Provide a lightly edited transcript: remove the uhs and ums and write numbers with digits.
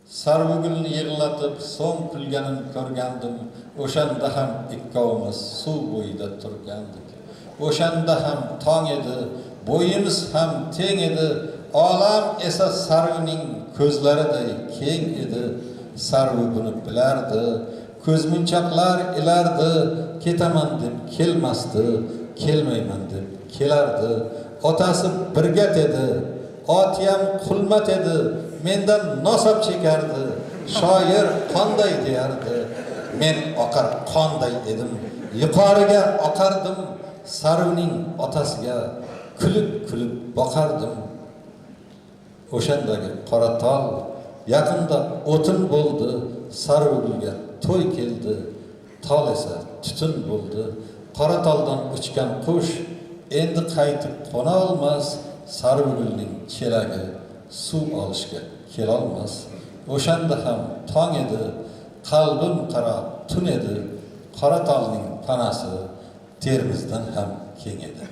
Sarvugulni yig'latib so'ng kulganin ko'rgandim. O'shanda ham ikkovimiz suv bo'yida turgandik. O'shanda ham tong edi, bo'yimiz ham teng edi. Olam esa sarvining ko'zlariday keng edi. Sarvi buni bilardi, ko'zmunchoqlar ilardi. Ketaman deb kelmasdi, kelmayman deb kelardi. Otasi birgat edi, otiyam qulmat edi. Mendan nosab chekardi, shoir qonday deyardi. Men oqar qonday edim, yuqoriga oqardim. Sarvining otasiga kulib boqardim. O'shandagi qora tol yaqinda o'tin bo'ldi. Sarvigulga to'y keldi, tol esa tutun bo'ldi. Qora toldan uchgan qush endi qaytib qo'na olmas. Sarvigulning chelagi suv olishga kelolmas. O'shanda ham tong edi, qalbim qaro tun edi. Qora tolning panasi Termizdan ham keng edi.